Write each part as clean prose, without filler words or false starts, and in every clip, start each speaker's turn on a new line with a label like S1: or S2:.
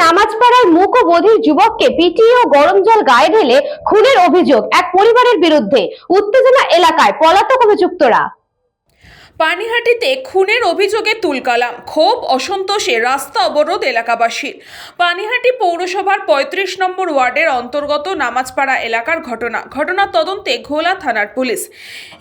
S1: নামাজ পড়ার মূক ও বধির যুবককে পিটিয়ে ও গরম জল গায়ে ঢেলে খুনের অভিযোগ এক পরিবারের বিরুদ্ধে। উত্তেজনা এলাকায়, পলাতক অভিযুক্তরা।
S2: পানিহাটিতে খুনের অভিযোগে তুলকালাম, ক্ষোভ অসন্তোষে রাস্তা অবরোধ এলাকাবাসীর। পানিহাটি পৌরসভার ৩৫ নম্বর ওয়ার্ডের অন্তর্গত নামাজপাড়া এলাকার ঘটনা তদন্তে ঘোলা থানার পুলিশ।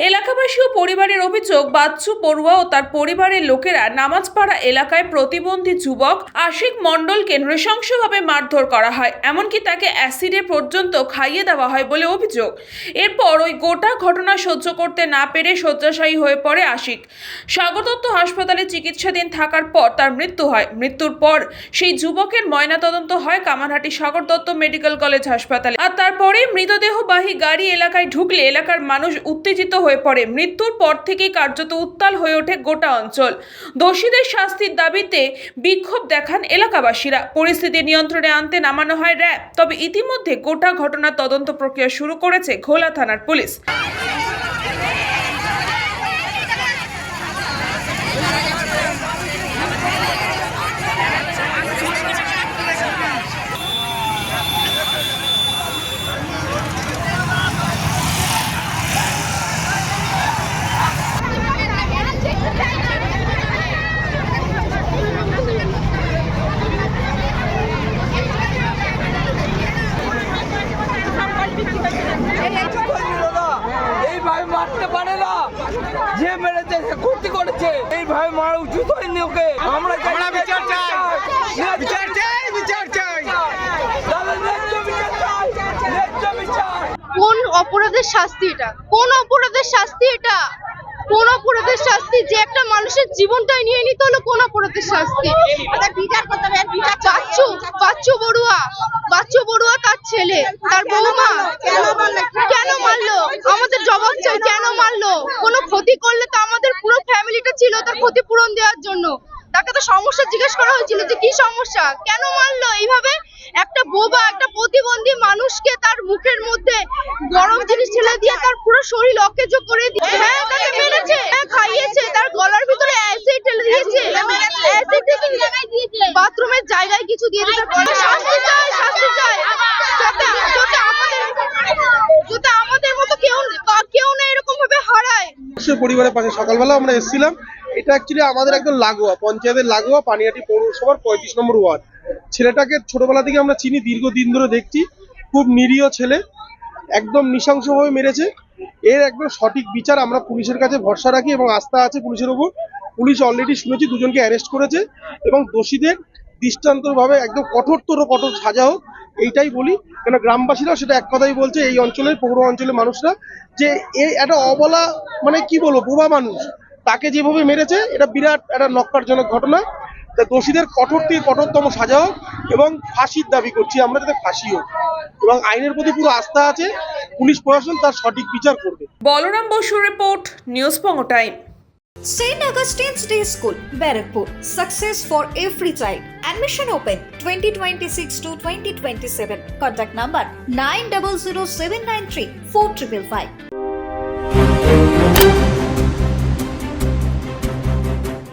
S2: এলাকাবাসী ও পরিবারের অভিযোগ, বাচ্চু পড়ুয়া ও তার পরিবারের লোকেরা নামাজপাড়া এলাকায় প্রতিবন্ধী যুবক আশিক মণ্ডলকে নৃশংসভাবে মারধর করা হয়, এমনকি তাকে অ্যাসিডে পর্যন্ত খাইয়ে দেওয়া হয় বলে অভিযোগ। এরপর ওই গোটা ঘটনা সহ্য করতে না পেরে শয্যাশায়ী হয়ে পড়ে আশিক। সাগর দত্ত হাসপাতালে চিকিৎসাধীন থাকার পর তার মৃত্যু হয়। মৃত্যুর পর সেই যুবকের ময়নাতদন্ত হয় কামারহাটি সাগর দত্ত মেডিকেল কলেজ হাসপাতালে। আর তারপরে মৃতদেহবাহী গাড়ি এলাকায় ঢুকলে এলাকার মানুষ উত্তেজিত হয়ে পড়ে। মৃত্যুর পর থেকেই কার্যত উত্তাল হয়ে ওঠে গোটা অঞ্চল। দোষীদের শাস্তির দাবিতে বিক্ষোভ দেখান এলাকাবাসীরা। পরিস্থিতি নিয়ন্ত্রণে আনতে নামানো হয় র্যাব। তবে ইতিমধ্যে গোটা ঘটনার তদন্ত প্রক্রিয়া শুরু করেছে ঘোলা থানার পুলিশ।
S3: এইভাবে মারতে পারে না, যে মেরেছে সে ক্ষতি করেছে, এইভাবে মারা উচিত হয়নি ওকে। আমরা বিচার চাই, বিচার চাই, বিচার চাই, ন্যায্য বিচার চাই, ন্যায্য বিচার।
S4: কোন অপরাধের শাস্তি এটা? কোন অপরাধের শাস্তি এটা? কোন অপরাধের শাস্তি? যে একটা মানুষের জীবনটাই নিয়ে নিতে হলো, কোন অপরাধের শাস্তি? বিচার করতে হবে। বাচ্চু বড়ুয়া তার ছেলে, তার বৌমা কেন মারলো? আমাদের জবাব চাই, কেন মারলো? কোনো ক্ষতি করলে তো আমাদের পুরো ফ্যামিলিটা ছিল তার ক্ষতিপূরণ দেওয়ার জন্য। তাকে তো সমস্যা জিজ্ঞেস করা হয়েছিল যে কি সমস্যা, কেন মারলো এইভাবে? একটা বোবা, একটা প্রতিবন্ধী মানুষকে তার মুখের মধ্যে গরম জিনিস ঢেলে দিয়ে তার পুরো শরীর অকেজো করে দিয়েছে। হ্যাঁ, তাকে মেরেছে, হ্যাঁ খাইয়েছে, তার গলার ভিতরে অ্যাসিড ঢেলে দিয়েছে, অ্যাসিড দিয়েছে, বাথরুমের জায়গায় কিছু দিয়ে দিয়েছে। শাস্তি চাই, শাস্তি চাই, যাতে আমাদের মতো কেউ না এরকম ভাবে হারায়।
S5: পরিবারের পাশে সকালবেলা আমরা এসেছিলাম। এটা অ্যাকচুয়ালি আমাদের একদম লাগোয়া, পঞ্চায়েতের লাগোয়া, পানিহাটি পৌরসভার ৩৫ নম্বর ওয়ার্ড। ছেলেটাকে ছোটবেলা থেকে আমরা চিনি, দীর্ঘদিন ধরে দেখছি। খুব নিরীহ ছেলে, একদম নৃশংসভাবে মেরেছে। এর একদম সঠিক বিচার আমরা পুলিশের কাছে ভরসা রাখি এবং আস্থা আছে পুলিশের উপর। পুলিশ অলরেডি শুনেছি দুজনকে অ্যারেস্ট করেছে এবং দোষীদের দৃষ্টান্তভাবে একদম কঠোরতর কঠোর সাজা হোক, এইটাই বলি। কেন গ্রামবাসীরাও সেটা এক কথাই বলছে, এই অঞ্চলের পৌর অঞ্চলের মানুষরা, যে এই একটা অবলা, মানে কি বলবো, বোবা মানুষ, তাকে যেভাবে মেরেছে এটা বিরাট একটা নক্কারজনক ঘটনা। তা দোষীদের কঠোর থেকে কঠোরতম সাজা হোক এবং ফাঁসির দাবি করছি আমরা, যাতে ফাঁসি হোক, এবং আইনের প্রতি পুরো আস্থা আছে। পুলিশ প্রশাসন তার সঠিক বিচার করবে।
S2: বলরাম বসুর রিপোর্ট, নিউজ পঙ্গো time.
S6: St. Augustine's Day School, Barakpur. Success for every child. Admission open 2026 to 2027. Contact number 900793 4555.